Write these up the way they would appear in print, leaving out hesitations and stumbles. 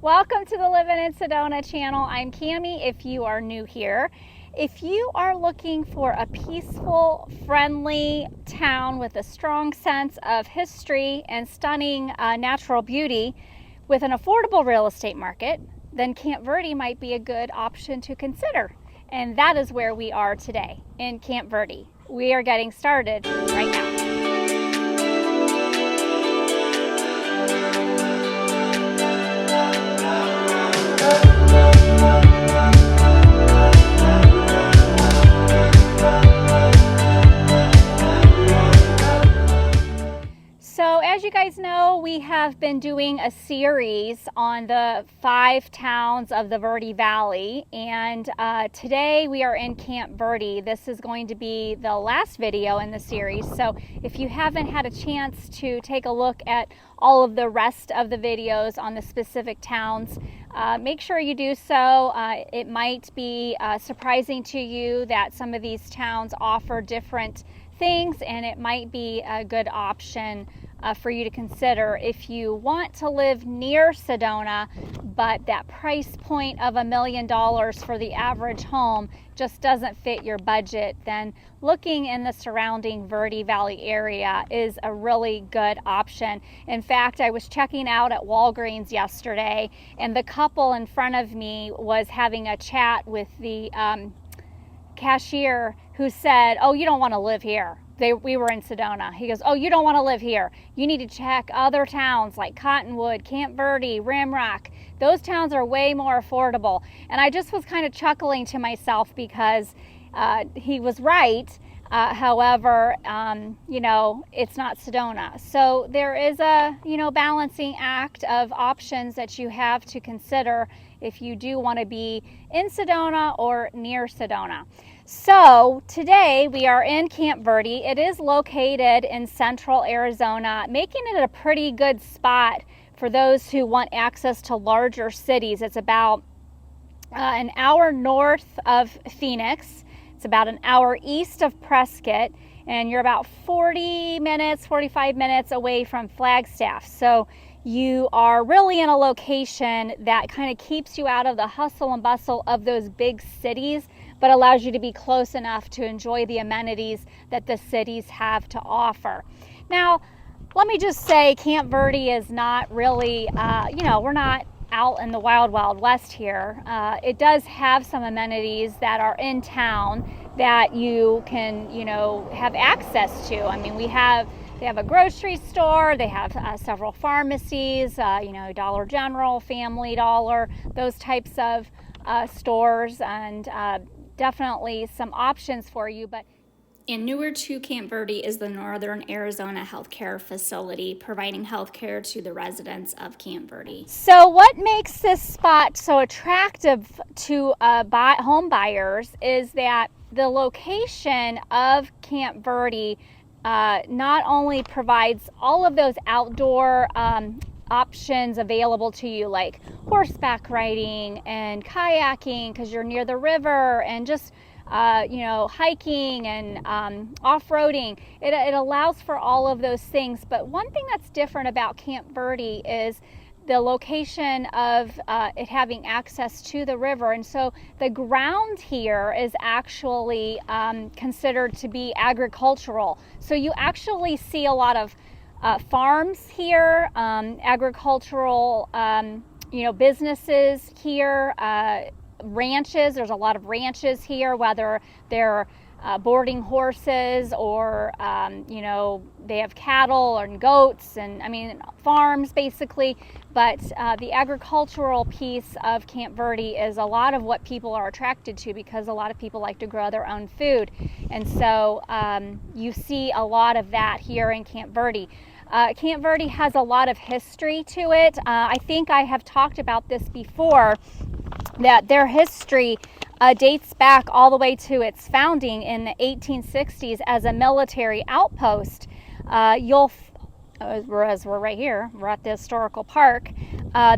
Welcome to the Livin' in Sedona channel. I'm Cami if you are new here. If you are looking for a peaceful, friendly town with a strong sense of history and stunning natural beauty with an affordable real estate market, then Camp Verde might be a good option to consider. And that is where we are today, in Camp Verde. We are getting started right now. So as you guys know, we have been doing a series on the 5 towns of the Verde Valley, and today we are in Camp Verde. This is going to be the last video in the series, so if you haven't had a chance to take a look at all of the rest of the videos on the specific towns, make sure you do so. It might be surprising to you that some of these towns offer different things, and it might be a good option for you to consider if you want to live near Sedona, but that price point of $1 million for the average home just doesn't fit your budget. Then looking in the surrounding Verde Valley area is a really good option. In fact, I was checking out at Walgreens yesterday, and the couple in front of me was having a chat with the cashier, who said, "Oh, you don't want to live here." We were in Sedona. He goes, "Oh, you don't want to live here. You need to check other towns like Cottonwood, Camp Verde, Ramrock. Those towns are way more affordable." And I just was kind of chuckling to myself because he was right. However, it's not Sedona. So there is a, balancing act of options that you have to consider if you do want to be in Sedona or near Sedona. So today we are in Camp Verde. It is located in central Arizona, making it a pretty good spot for those who want access to larger cities. It's about an hour north of Phoenix. It's about an hour east of Prescott, and you're about 45 minutes away from Flagstaff. So you are really in a location that kind of keeps you out of the hustle and bustle of those big cities, but allows you to be close enough to enjoy the amenities that the cities have to offer. Now, let me just say, Camp Verde is not really, we're not out in the wild, wild west here. It does have some amenities that are in town that you can, have access to. I mean, they have a grocery store, they have several pharmacies, Dollar General, Family Dollar, those types of stores, and definitely some options for you. And newer to Camp Verde is the Northern Arizona Healthcare Facility, providing healthcare to the residents of Camp Verde. So what makes this spot so attractive to home buyers is that the location of Camp Verde not only provides all of those outdoor options available to you, like horseback riding and kayaking because you're near the river, and just hiking and off-roading. It allows for all of those things. But one thing that's different about Camp Verde is the location of it having access to the river. And so the ground here is actually considered to be agricultural. So you actually see a lot of farms here, agricultural businesses here, ranches. There's a lot of ranches here, whether they're boarding horses or they have cattle and goats, and farms basically. But the agricultural piece of Camp Verde is a lot of what people are attracted to, because a lot of people like to grow their own food, and so you see a lot of that here in Camp Verde. Camp Verde has a lot of history to it. I think I have talked about this before, that their history dates back all the way to its founding in the 1860s as a military outpost. Whereas we're right here, we're at the historical park.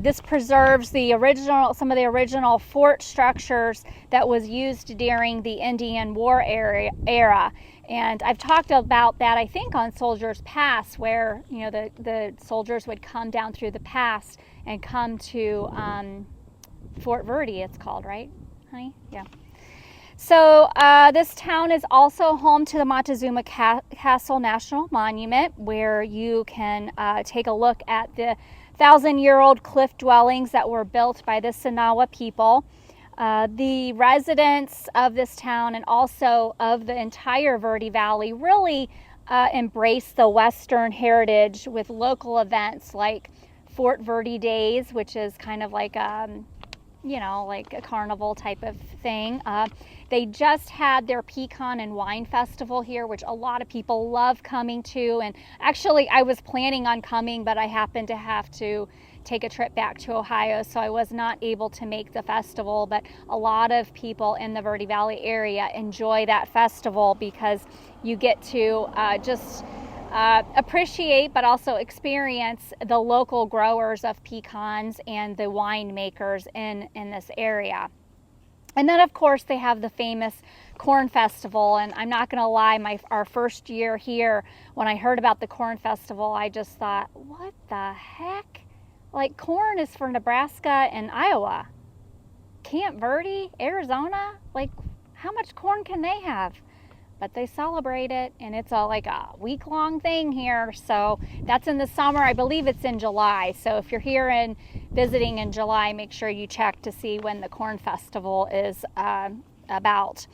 This preserves some of the original fort structures that was used during the Indian War era. And I've talked about that, I think, on Soldiers Pass, where the soldiers would come down through the pass and come to Fort Verde, it's called, right, honey? Yeah. So this town is also home to the Montezuma Castle National Monument, where you can take a look at the 1,000-year-old cliff dwellings that were built by the Sedona people. The residents of this town and also of the entire Verde Valley really embrace the Western heritage with local events like Fort Verde Days, which is kind of like like a carnival type of thing. They just had their Pecan and Wine Festival here, which a lot of people love coming to. And actually, I was planning on coming, but I happened to have to take a trip back to Ohio, so I was not able to make the festival. But a lot of people in the Verde Valley area enjoy that festival because you get to appreciate but also experience the local growers of pecans and the winemakers in this area. And then of course they have the famous Corn Festival, and I'm not going to lie, our first year here, when I heard about the Corn Festival, I just thought, what the heck? Like, corn is for Nebraska and Iowa. Camp Verde, Arizona? Like, how much corn can they have? But they celebrate it, and it's like a week-long thing here. So that's in the summer. I believe it's in July. So if you're here and visiting in July, make sure you check to see when the Corn Festival is about.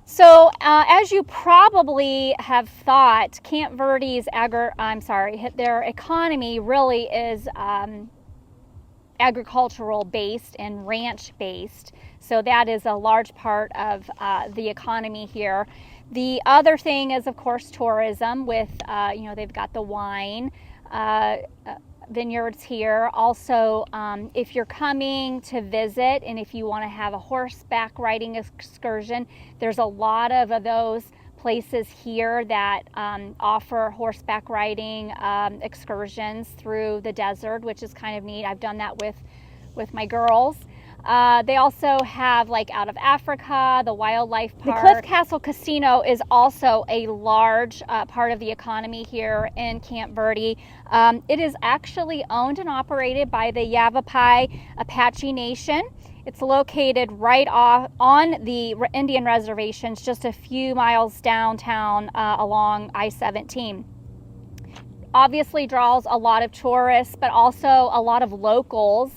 So as you probably have thought, Camp Verde's their economy really is agricultural based and ranch based. So that is a large part of the economy here. The other thing is, of course, tourism with, they've got the wine vineyards here. Also, if you're coming to visit and if you want to have a horseback riding excursion, there's a lot of those places here that offer horseback riding excursions through the desert, which is kind of neat. I've done that with my girls. They also have, like, out of Africa, the wildlife park. The Cliff Castle Casino is also a large part of the economy here in Camp Verde. It is actually owned and operated by the Yavapai Apache Nation. It's located right off on the Indian reservations, just a few miles downtown along I-17. Obviously draws a lot of tourists, but also a lot of locals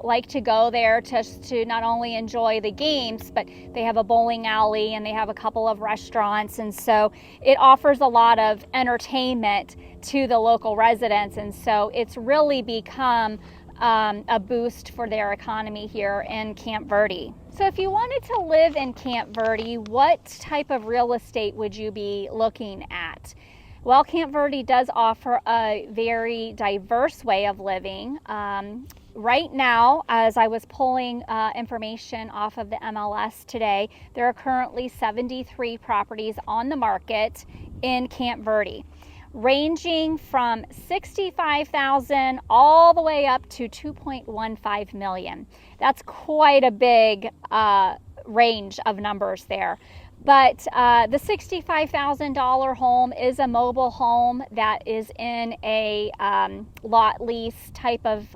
like to go there to not only enjoy the games, but they have a bowling alley and they have a couple of restaurants, and so it offers a lot of entertainment to the local residents, and so it's really become a boost for their economy here in Camp Verde. So if you wanted to live in Camp Verde, what type of real estate would you be looking at? Well, Camp Verde does offer a very diverse way of living. Right now, as I was pulling information off of the MLS today, there are currently 73 properties on the market in Camp Verde, ranging from $65,000 all the way up to $2.15 million. That's quite a big range of numbers there. But the $65,000 home is a mobile home that is in a lot lease type of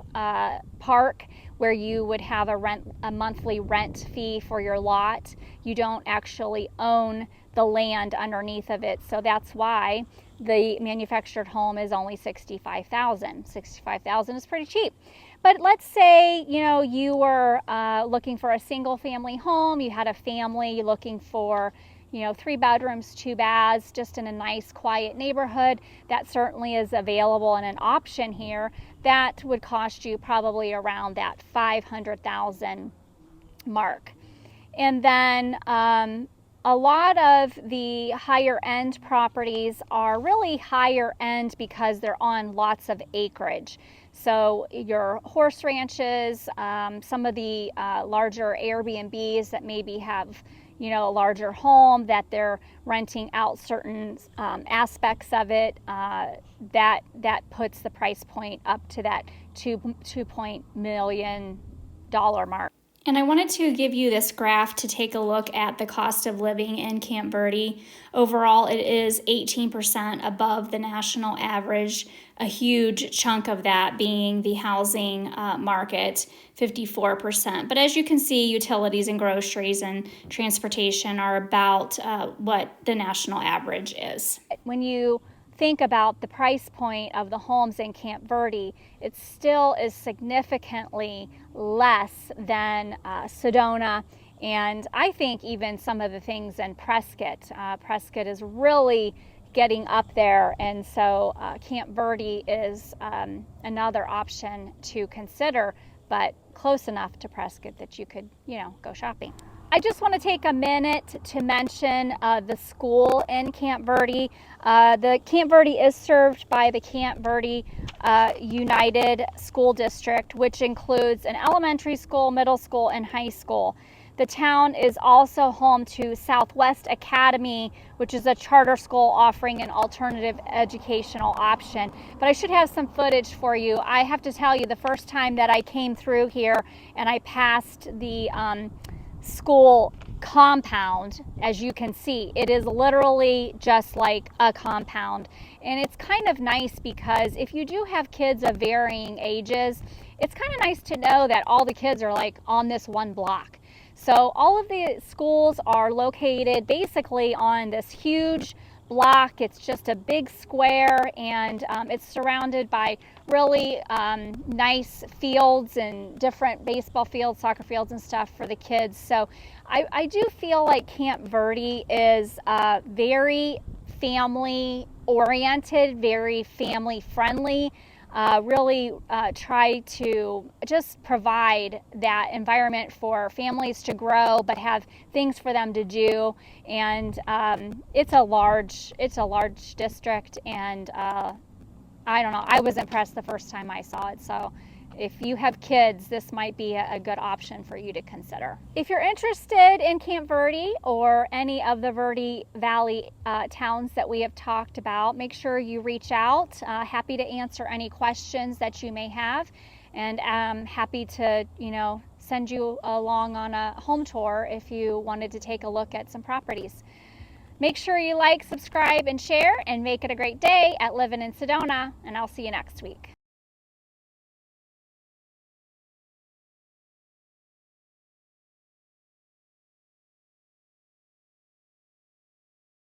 park, where you would have a monthly rent fee for your lot. You don't actually own the land underneath of it, so that's why the manufactured home is only $65,000. $65,000 is pretty cheap. But let's say, you were looking for a single family home, you had a family looking for, 3 bedrooms, 2 baths, just in a nice quiet neighborhood. That certainly is available and an option here. That would cost you probably around that $500,000 mark. And then a lot of the higher end properties are really higher end because they're on lots of acreage. So your horse ranches, some of the larger Airbnbs that maybe have, a larger home that they're renting out certain aspects of it, that puts the price point up to that $2 million mark. And I wanted to give you this graph to take a look at the cost of living in Camp Verde. Overall, it is 18% above the national average, a huge chunk of that being the housing market, 54%. But as you can see, utilities and groceries and transportation are about what the national average is. When you think about the price point of the homes in Camp Verde, it still is significantly less than Sedona, and I think even some of the things in Prescott. Prescott is really getting up there, and so Camp Verde is another option to consider, but close enough to Prescott that you could, go shopping. I just want to take a minute to mention the school in Camp Verde. The Camp Verde is served by the Camp Verde United School District, which includes an elementary school, middle school, and high school. The town is also home to Southwest Academy, which is a charter school offering an alternative educational option. But I should have some footage for you. I have to tell you, the first time that I came through here and I passed the school compound, as you can see, it is literally just like a compound. And it's kind of nice because if you do have kids of varying ages, it's kind of nice to know that all the kids are like on this one block. So all of the schools are located basically on this huge block. It's just a big square, and it's surrounded by really nice fields and different baseball fields, soccer fields, and stuff for the kids. So I do feel like Camp Verde is very family oriented, very family friendly. Really try to just provide that environment for families to grow, but have things for them to do. And it's a large district, and I don't know, I was impressed the first time I saw it. So if you have kids, this might be a good option for you to consider. If you're interested in Camp Verde or any of the Verde Valley towns that we have talked about, make sure you reach out. Happy to answer any questions that you may have, and I'm happy to, send you along on a home tour if you wanted to take a look at some properties. Make sure you like, subscribe, and share, and make it a great day at Livin' in Sedona, and I'll see you next week.